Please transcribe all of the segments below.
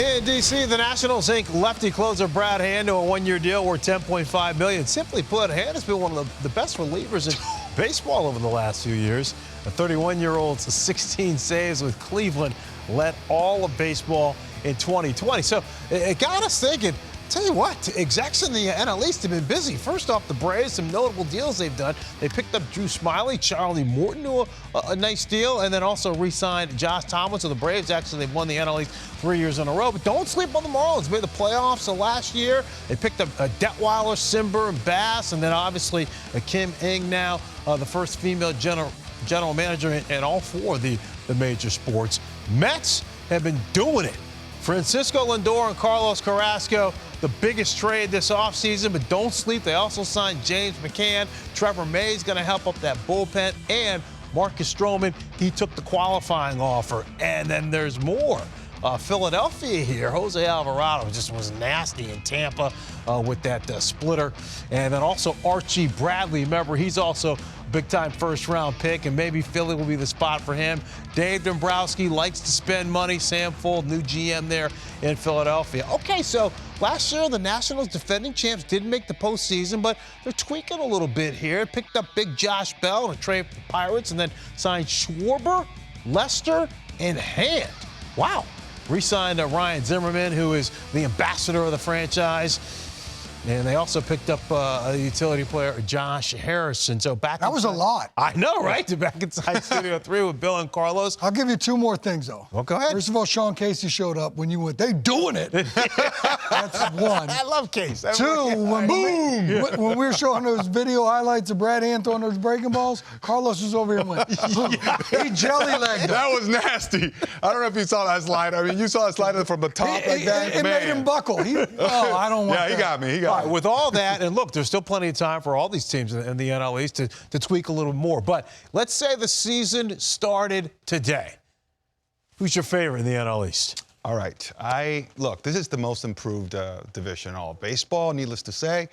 In D.C., the Nationals Inc. lefty closer Brad Hand to a one-year deal worth $10.5 million. Simply put, Hand has been one of the best relievers in baseball over the last few years. A 31-year-old's 16 saves with Cleveland led all of baseball in 2020. So it got us thinking. Tell you what, execs in the NL East have been busy. First off, the Braves, some notable deals they've done. They picked up Drew Smyly, Charlie Morton to a nice deal, and then also re-signed Josh Tomlin. So the Braves, actually, they've won the NL East 3 years in a row. But don't sleep on the Marlins. Made the playoffs last year. They picked up Detweiler, Simber, and Bass, and then obviously Kim Ng now, the first female general manager in all four of the major sports. Mets have been doing it. Francisco Lindor and Carlos Carrasco, the biggest trade this offseason, but don't sleep. They also signed James McCann. Trevor May's going to help up that bullpen. And Marcus Stroman, he took the qualifying offer. And then there's more. Philadelphia here, Jose Alvarado just was nasty in Tampa with that splitter. And then also Archie Bradley, remember, he's also big-time first-round pick, and maybe Philly will be the spot for him. Dave Dombrowski likes to spend money. Sam Fuld, new GM there in Philadelphia. Okay, so last year the Nationals defending champs didn't make the postseason, but they're tweaking a little bit here. Picked up big Josh Bell in a trade for the Pirates, and then signed Schwarber, Lester, and Hand. Wow. Re-signed Ryan Zimmerman, who is the ambassador of the franchise. And they also picked up a utility player, Josh Harrison. So back. That was a lot. I know, right? Back inside Studio 3 with Bill and Carlos. I'll give you two more things, though. Well, go ahead. First of all, Sean Casey showed up when you went, they doing it. That's one. I love Case. Two, when we were showing those video highlights of Brad Hand throwing those breaking balls, Carlos was over here and went, he jelly-legged him. That was nasty. I don't know if you saw that slide. I mean, you saw a slider from the top like that. It made him buckle. I don't want that. Yeah, he got me. All right, with all that, and look, there's still plenty of time for all these teams in the NL East to tweak a little more. But let's say the season started today. Who's your favorite in the NL East? All right. Look, this is the most improved division in all of baseball, needless to say.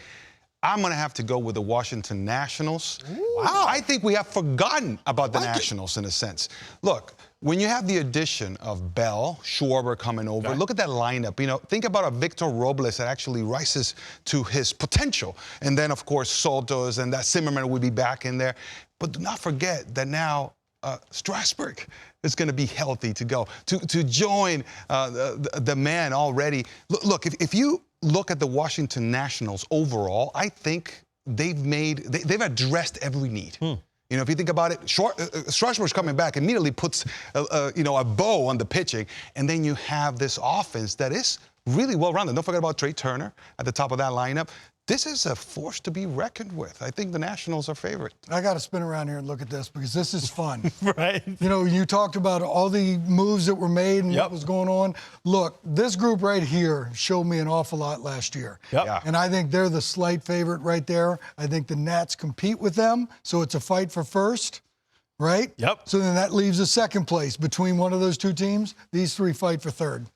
I'm going to have to go with the Washington Nationals. Wow. I think we have forgotten about the Nationals in a sense. Look, when you have the addition of Bell, Schwarber coming over, look at that lineup. You know, think about a Victor Robles that actually rises to his potential. And then, of course, Soto's and that Zimmerman will be back in there. But do not forget that now Strasburg is going to be healthy to go, to join the man already. Look, if you look at the Washington Nationals overall, I think they've addressed every need. You know, if you think about it, Strasburg's coming back, immediately puts a bow on the pitching, and then you have this offense that is really well-rounded. Don't forget about Trey Turner at the top of that lineup. This is a force to be reckoned with. I think the Nationals are favorite. I got to spin around here and look at this because this is fun. Right. You know, you talked about all the moves that were made and what was going on. Look, this group right here showed me an awful lot last year. Yeah. And I think they're the slight favorite right there. I think the Nats compete with them, so it's a fight for first, right? Yep. So then that leaves a second place between one of those two teams. These three fight for third.